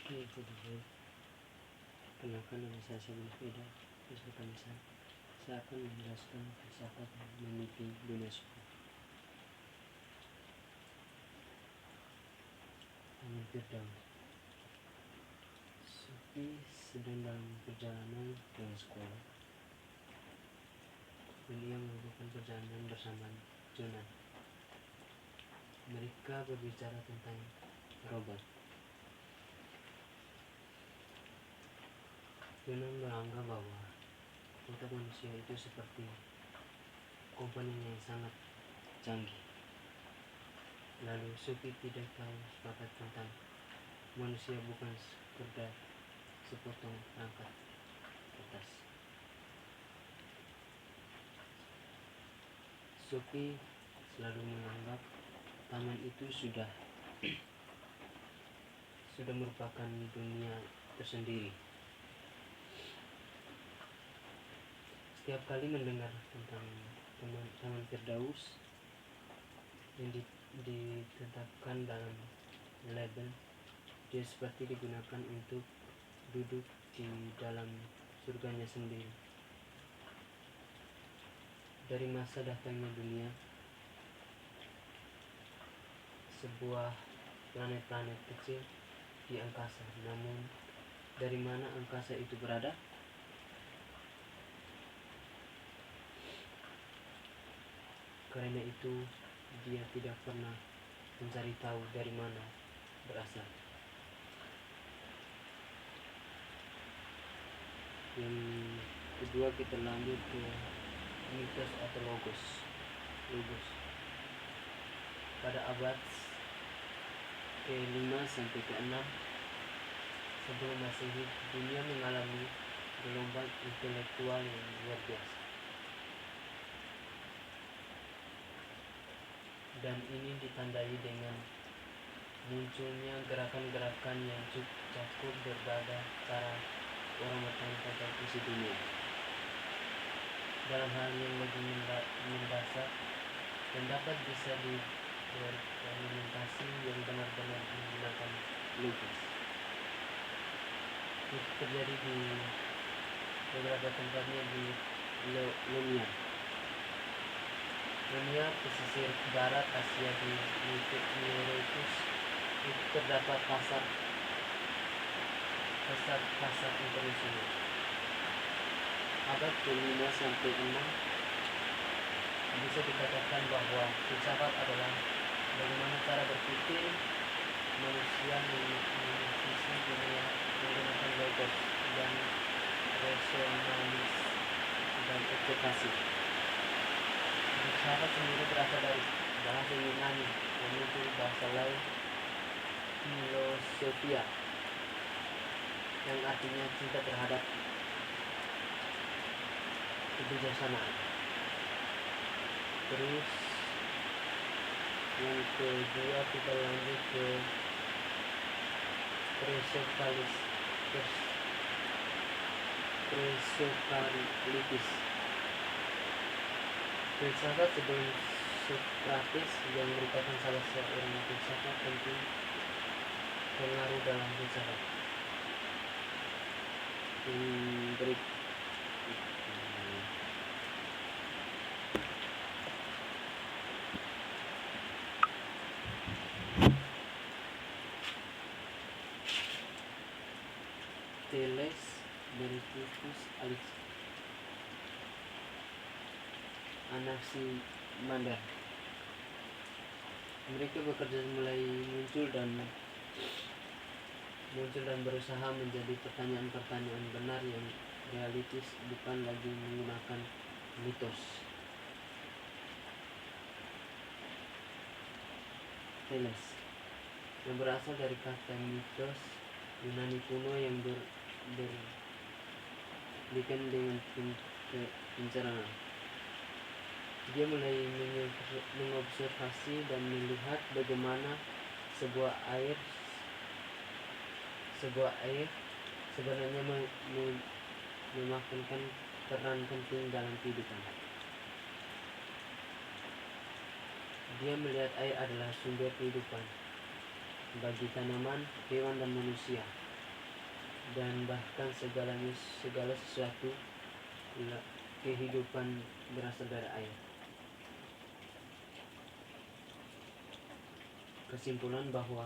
Itu dulu. Kenalkan nama saya Sebelum Feda, Kanisa. Saya akan menjelaskan filsafat memiliki dunia suku. Taman Firdaus. Sufi sedang dalam perjalanan ke sekolah, dan ia melakukan perjalanan bersama Jonan. Mereka berbicara tentang robot. Jonan menganggap bahwa otak manusia itu seperti komponen yang sangat canggih. Lalu Sufi tidak tahu sepakat tentang manusia bukan sekedar sepotong perangkat kertas. Sufi selalu menganggap taman itu sudah merupakan dunia tersendiri. Setiap kali mendengar tentang Taman Firdaus yang ditetapkan dalam label, dia seperti digunakan untuk duduk di dalam surganya sendiri. Dari masa datangnya dunia, sebuah planet-planet kecil di angkasa. Namun, dari mana angkasa itu berada? Karena itu, dia tidak pernah mencari tahu dari mana berasal. Yang kedua, kita lanjut ke mitos atau logos. Pada abad ke-5 sampai ke-6 sebelum Masehi, dunia mengalami gelombang intelektual yang luar biasa. Dan ini ditandai dengan munculnya gerakan-gerakan yang cakup berbagai cara orang bertanya tentang isi dunia. Dalam hal yang lebih mendasar dan dapat bisa diimplementasi yang benar-benar menggunakan logos. Itu terjadi di beberapa tempatnya di Ionia, pesisir barat Asia di Miletus. Itu terdapat pasar internasional. Abad ke-5 sampai 6 bisa dikatakan bahwa filsafat adalah bagaimana cara berpikir manusia mengisi dunia menggunakan logos dan resonanis dan ekspektasi. Filsafat sendiri berasal dari bahasa Yunani yang muncul bahasa lain filosofia yang artinya cinta terhadap kebijaksanaan. Terus yang kedua kita lanjut ke presokalitis. Filsafat sebelum Sokrates yang merupakan salah seorang filsafat penting pengaruh dalam filsafat. Thales dari Titus Anaximander. Mereka bekerja mulai muncul dan berusaha menjadi pertanyaan-pertanyaan benar yang realistis, bukan lagi menggunakan mitos. Thales yang berasal dari kata mitos Yunani kuno yang berkaitan dengan pencerahan. Dia mulai mengobservasi dan melihat bagaimana sebuah air sebenarnya memainkan peran penting dalam kehidupan. Dia melihat air adalah sumber kehidupan bagi tanaman, hewan, dan manusia. dan bahkan segala sesuatu kehidupan berasal dari air. Kesimpulan bahwa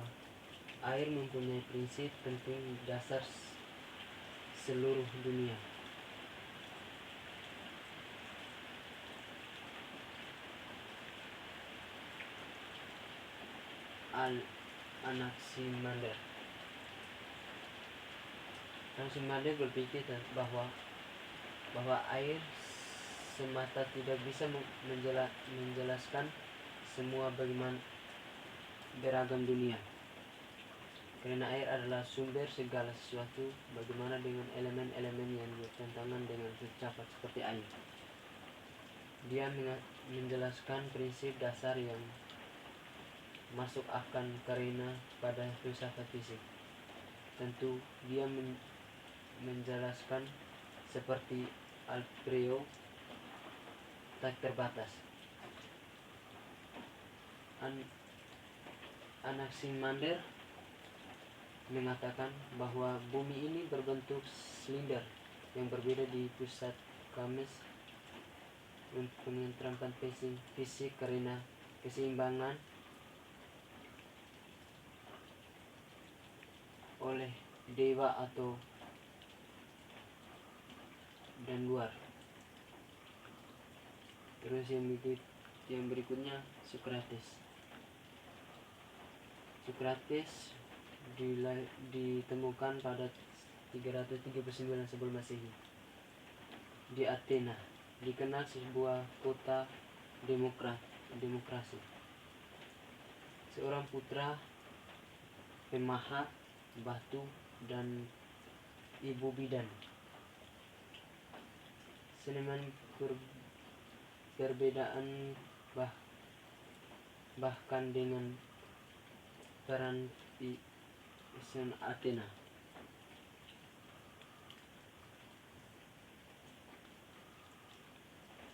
air mempunyai prinsip penting dasar seluruh dunia. Anaximander berpikir bahwa air semata tidak bisa menjelaskan semua beragam dunia. Karena air adalah sumber segala sesuatu, bagaimana dengan elemen-elemen yang bertentangan dengan filsafat seperti air? Dia menjelaskan prinsip dasar yang masuk akal karena pada filsafat fisik. Tentu dia menjelaskan seperti Alfredo tak terbatas. Anaximander mengatakan bahwa bumi ini berbentuk silinder yang berbeda di pusat Kepler menerapkan fisik karena keseimbangan oleh dewa atau dan luar. Terus yang berikutnya Socrates ditemukan pada 339 sebelum Masehi di Athena, dikenal sebuah kota demokrasi. Seorang putra pemahat batu dan ibu bidan. Seniman perbedaan bahkan dengan peran di Athena.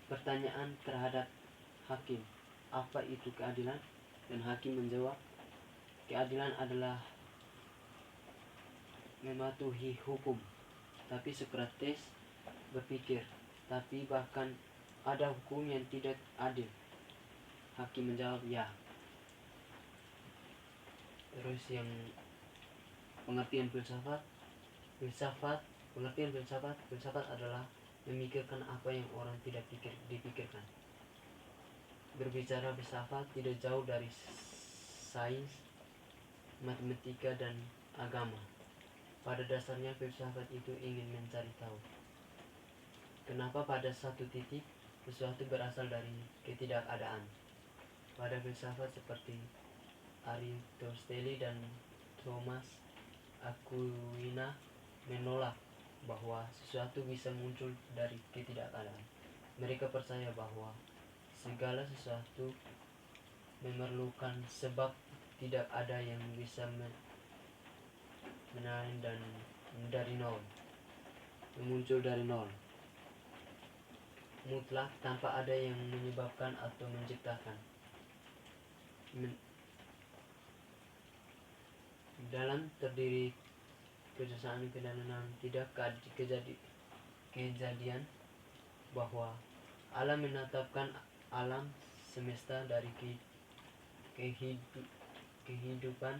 Pertanyaan terhadap hakim, apa itu keadilan? Dan hakim menjawab, keadilan adalah mematuhi hukum. Tapi Socrates berpikir, tapi bahkan ada hukum yang tidak adil. Hakim menjawab, ya. Terus yang pengertian filsafat adalah memikirkan apa yang orang tidak dipikirkan. Berbicara filsafat tidak jauh dari sains, matematika, dan agama. Pada dasarnya filsafat itu ingin mencari tahu kenapa pada satu titik sesuatu berasal dari ketidakadaan. Pada filsafat seperti Aristoteles dan Thomas Aquinas menolak bahwa sesuatu bisa muncul dari ketidakadaan. Mereka percaya bahwa segala sesuatu memerlukan sebab, tidak ada yang bisa menarik dan dari nol, muncul dari nol mutlak tanpa ada yang menyebabkan atau menciptakan. Dalam terdiri kesusahan kedatangan tidak kejadian bahwa Allah menetapkan alam semesta dari kehidupan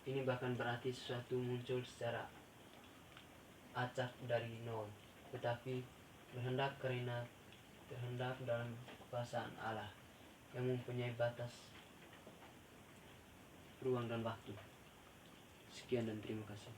ini, bahkan berarti sesuatu muncul secara acak dari nol, tetapi berhendak karena terhendak dalam kekuasaan Allah yang mempunyai batas ruang dan waktu. Sekian dan terima kasih.